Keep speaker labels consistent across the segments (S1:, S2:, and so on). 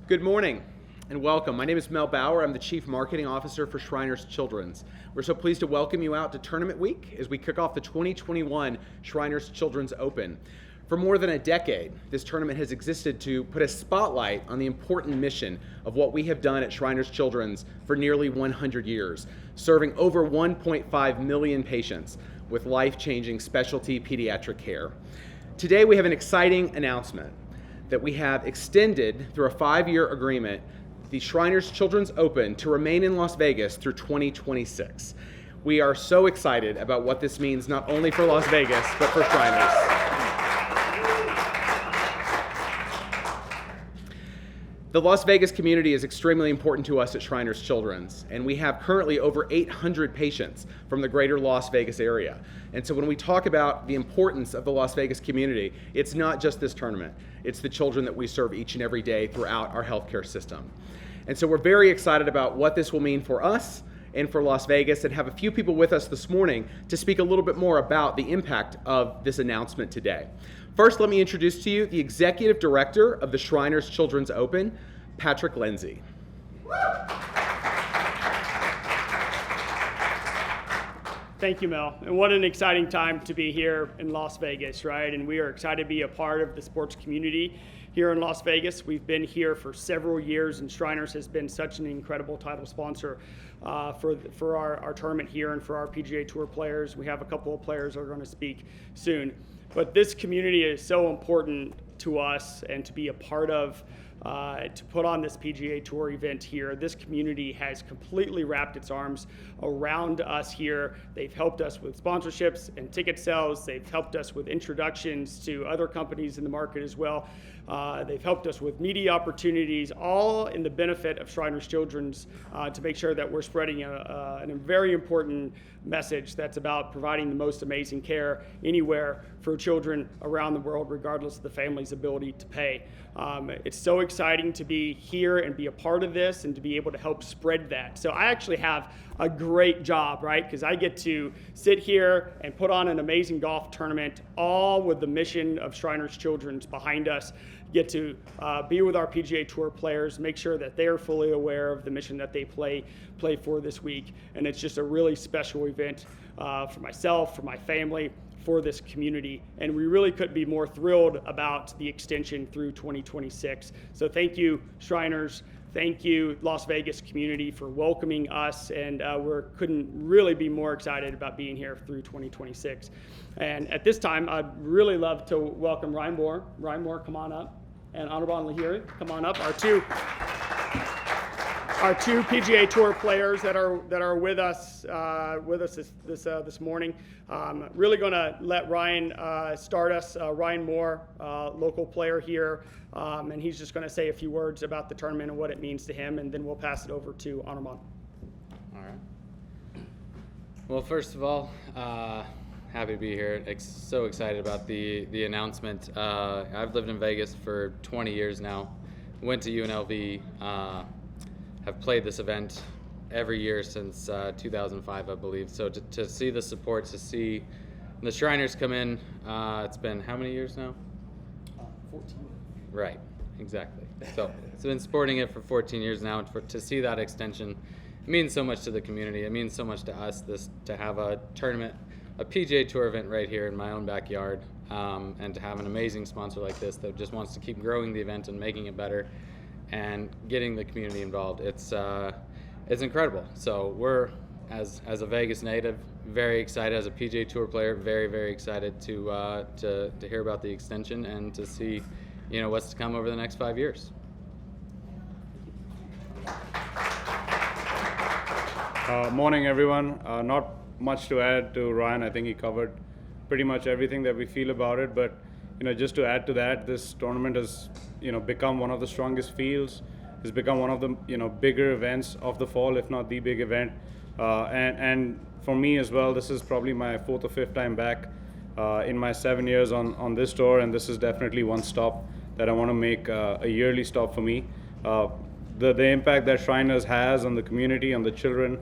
S1: Good morning and welcome. My name is Mel Bauer. I'm the Chief Marketing Officer for Shriners Children's. We're so pleased to welcome you out to Tournament Week as we kick off the 2021 Shriners Children's Open. For more than a decade, this tournament has existed to put a spotlight on the important mission of what we have done at Shriners Children's for nearly 100 years, serving over 1.5 million patients with life-changing specialty pediatric care. Today we have an exciting announcement that we have extended through a 5-year agreement the Shriners Children's Open to remain in Las Vegas through 2026. We are so excited about what this means not only for Las Vegas, but for Shriners. The Las Vegas community is extremely important to us at Shriners Children's, and we have currently over 800 patients from the greater Las Vegas area. And so when we talk about the importance of the Las Vegas community, it's not just this tournament, it's the children that we serve each and every day throughout our healthcare system. And so we're very excited about what this will mean for us and for Las Vegas, and have a few people with us this morning to speak a little bit more about the impact of this announcement today. First, let me introduce to you the Executive Director of the Shriners Children's Open, Patrick Lindsay.
S2: Thank you, Mel. And what an exciting time to be here in Las Vegas, right? And we are excited to be a part of the sports community here in Las Vegas. We've been here for several years, and Shriners has been such an incredible title sponsor for our tournament here and for our PGA Tour players. We have a couple of players that are going to speak soon. But this community is so important to us and to be a part of, to put on this PGA Tour event here. This community has completely wrapped its arms around us here. They've helped us with sponsorships and ticket sales. They've helped us with introductions to other companies in the market as well. They've helped us with media opportunities, all in the benefit of Shriners Children's, to make sure that we're spreading a very important message that's about providing the most amazing care anywhere for children around the world, regardless of the family's ability to pay. It's so exciting to be here and be a part of this and to be able to help spread that. So I actually have a great job, right? Because I get to sit here and put on an amazing golf tournament, all with the mission of Shriners Children's behind us. Get to be with our PGA Tour players, make sure that they're fully aware of the mission that they play for this week. And it's just a really special event for myself, for my family, for this community. And we really couldn't be more thrilled about the extension through 2026. So thank you, Shriners. Thank you, Las Vegas community, for welcoming us, and we couldn't really be more excited about being here through 2026. And at this time, I'd really love to welcome Ryan Moore. Ryan Moore, come on up, and Anirban Lahiri, come on up. Our two PGA Tour players that are with us this morning. Really going to let Ryan start us. Ryan Moore, local player here, and he's just going to say a few words about the tournament and what it means to him, and then we'll pass it over to Anirban.
S3: All right. Well, first of all, happy to be here. So excited about the announcement. I've lived in Vegas for 20 years now. Went to UNLV. Have played this event every year since 2005, I believe. So to see the support, to see the Shriners come in, it's been how many years now?
S2: 14.
S3: Right, exactly. So it's been supporting it for 14 years now, and to see that extension, it means so much to the community. It means so much to us to have a tournament, a PGA Tour event right here in my own backyard, and to have an amazing sponsor like this that just wants to keep growing the event and making it better and getting the community involved. It's incredible. So we're, as a Vegas native, very excited. As a PGA Tour player, very, very excited to hear about the extension and to see, what's to come over the next 5 years.
S4: Morning, everyone. Not much to add to Ryan. I think he covered pretty much everything that we feel about it. But just to add to that, this tournament has become one of the strongest fields. It's become one of the bigger events of the fall, if not the big event. And for me as well, this is probably my 4th or 5th time back in my 7 years on this tour, and this is definitely one stop that I want to make a yearly stop for me. The impact that Shriners has on the community, on the children,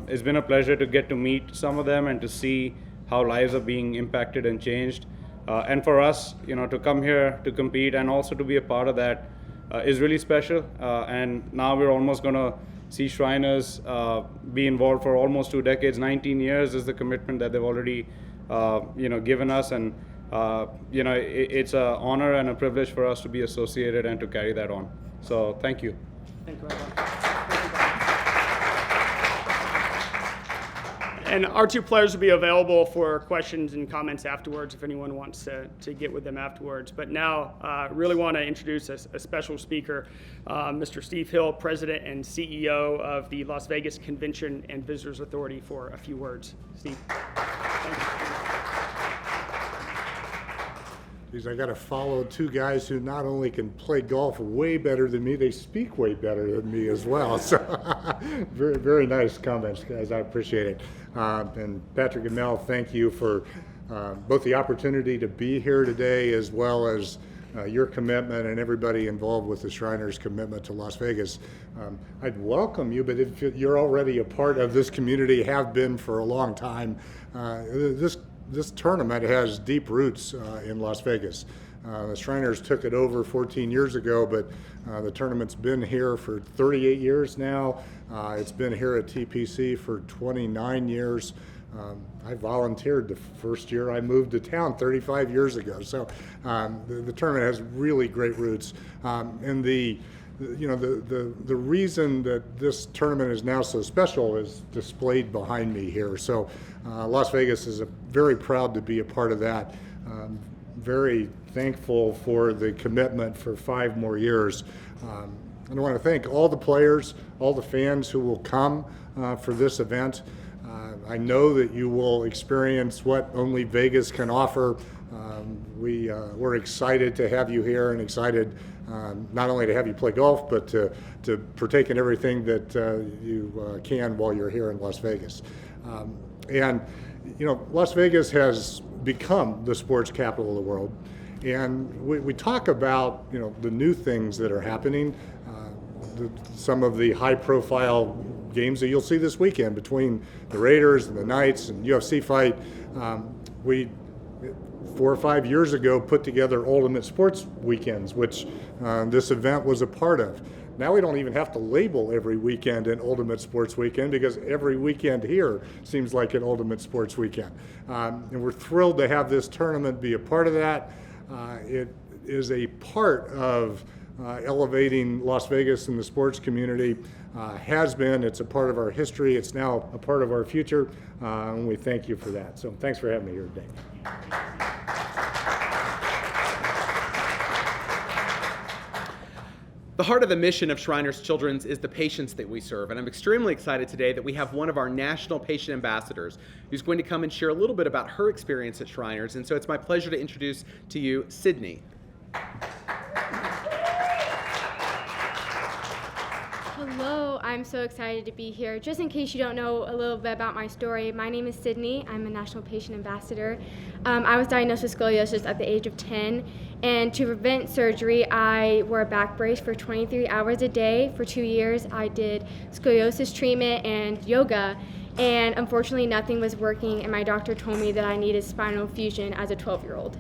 S4: it's been a pleasure to get to meet some of them and to see how lives are being impacted and changed. And for us, to come here to compete and also to be a part of that is really special. And now we're almost going to see Shriners be involved for almost 2 decades. 19 years is the commitment that they've already given us, and it's an honor and a privilege for us to be associated and to carry that on. So thank you.
S2: Thank you very much. And our two players will be available for questions and comments afterwards if anyone wants to get with them afterwards. But now, really want to introduce a special speaker, Mr. Steve Hill, President and CEO of the Las Vegas Convention and Visitors Authority, for a few words. Steve. Thank you.
S5: Because I got to follow two guys who not only can play golf way better than me, they speak way better than me as well. So very, very nice comments, guys. I appreciate it. And Patrick and Mel, thank you for both the opportunity to be here today, as well as your commitment and everybody involved with the Shriners' commitment to Las Vegas. I'd welcome you, but if you're already a part of this community, have been for a long time, this tournament has deep roots in Las Vegas. The Shriners took it over 14 years ago, but the tournament's been here for 38 years now. It's been here at TPC for 29 years. I volunteered the first year I moved to town 35 years ago. So the tournament has really great roots. And the reason that this tournament is now so special is displayed behind me here. So Las Vegas is very proud to be a part of that. Very thankful for the commitment for 5 more years. And I want to thank all the players, all the fans who will come for this event. I know that you will experience what only Vegas can offer. We're excited to have you here, and excited not only to have you play golf, but to partake in everything that you can while you're here in Las Vegas. And Las Vegas has become the sports capital of the world, and we talk about the new things that are happening. Some of the high-profile games that you'll see this weekend between the Raiders and the Knights and UFC fight. We 4 or 5 years ago put together Ultimate Sports Weekends, which this event was a part of. Now we don't even have to label every weekend an Ultimate Sports Weekend, because every weekend here seems like an Ultimate Sports Weekend. And we're thrilled to have this tournament be a part of that. It is a part of elevating Las Vegas in the sports community. Has been, it's a part of our history, it's now a part of our future, and we thank you for that. So thanks for having me here today.
S1: The heart of the mission of Shriners Children's is the patients that we serve, and I'm extremely excited today that we have one of our national patient ambassadors who's going to come and share a little bit about her experience at Shriners, and so it's my pleasure to introduce to you Sydney.
S6: Hello, I'm so excited to be here. Just in case you don't know a little bit about my story, my name is Sydney. I'm a National Patient Ambassador. I was diagnosed with scoliosis at the age of 10, and to prevent surgery, I wore a back brace for 23 hours a day. For 2 years, I did scoliosis treatment and yoga, and unfortunately nothing was working, and my doctor told me that I needed spinal fusion as a 12-year-old.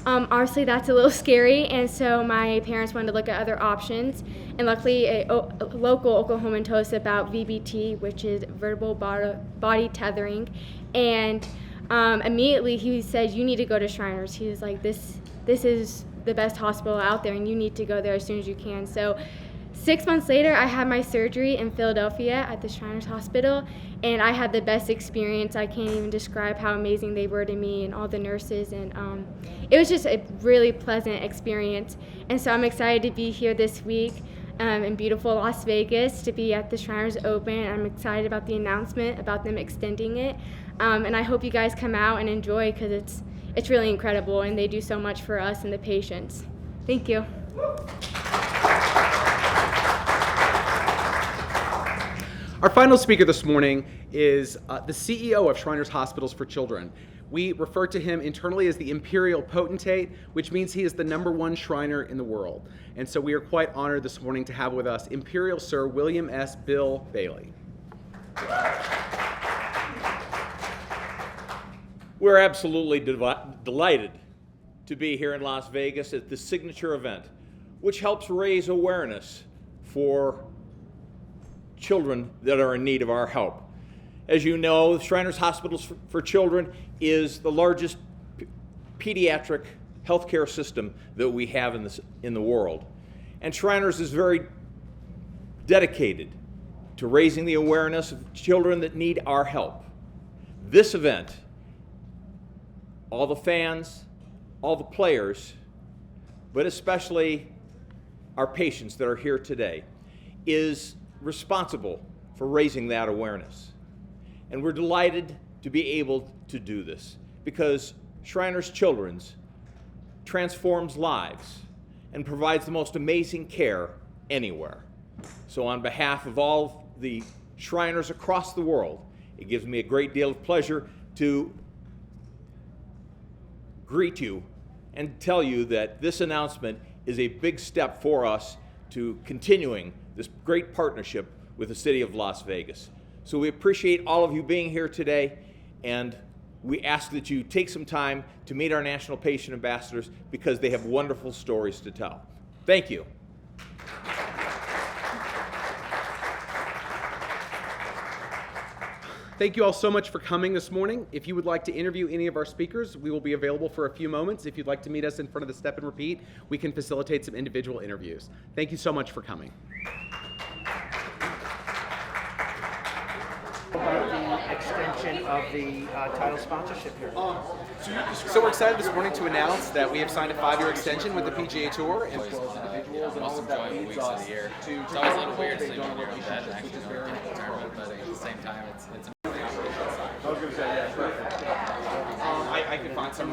S6: Obviously that's a little scary, and so my parents wanted to look at other options, and luckily a local Oklahoman told us about VBT, which is vertebral body tethering, and immediately he said, you need to go to Shriners. He was like, this is the best hospital out there, and you need to go there as soon as you can. So 6 months later, I had my surgery in Philadelphia at the Shriners Hospital, and I had the best experience. I can't even describe how amazing they were to me and all the nurses, and it was just a really pleasant experience. And so I'm excited to be here this week in beautiful Las Vegas to be at the Shriners Open. I'm excited about the announcement about them extending it, and I hope you guys come out and enjoy, because it's really incredible, and they do so much for us and the patients. Thank you.
S1: Our final speaker this morning is the CEO of Shriners Hospitals for Children. We refer to him internally as the Imperial Potentate, which means he is the #1 Shriner in the world. And so we are quite honored this morning to have with us Imperial Sir William S. Bill Bailey.
S7: We're absolutely delighted to be here in Las Vegas at the signature event, which helps raise awareness for children that are in need of our help. As you know, Shriners Hospitals for Children is the largest pediatric healthcare system that we have in the world. And Shriners is very dedicated to raising the awareness of children that need our help. This event, all the fans, all the players, but especially our patients that are here today, is responsible for raising that awareness. And we're delighted to be able to do this because Shriners Children's transforms lives and provides the most amazing care anywhere. So on behalf of all the Shriners across the world, it gives me a great deal of pleasure to greet you and tell you that this announcement is a big step for us to continuing this great partnership with the City of Las Vegas. So we appreciate all of you being here today, and we ask that you take some time to meet our National Patient Ambassadors because they have wonderful stories to tell. Thank you.
S1: Thank you all so much for coming this morning. If you would like to interview any of our speakers, we will be available for a few moments. If you'd like to meet us in front of the Step and Repeat, we can facilitate some individual interviews. Thank you so much for coming.
S8: The extension of the title sponsorship here.
S1: So we're excited this morning to announce that we have signed a 5-year extension with the PGA Tour and 12 individuals.
S3: Most enjoyable weeks of the year. It's always a little weird sitting in your own bed and actually going to the tournament, but at the same time, it's
S1: I can find some.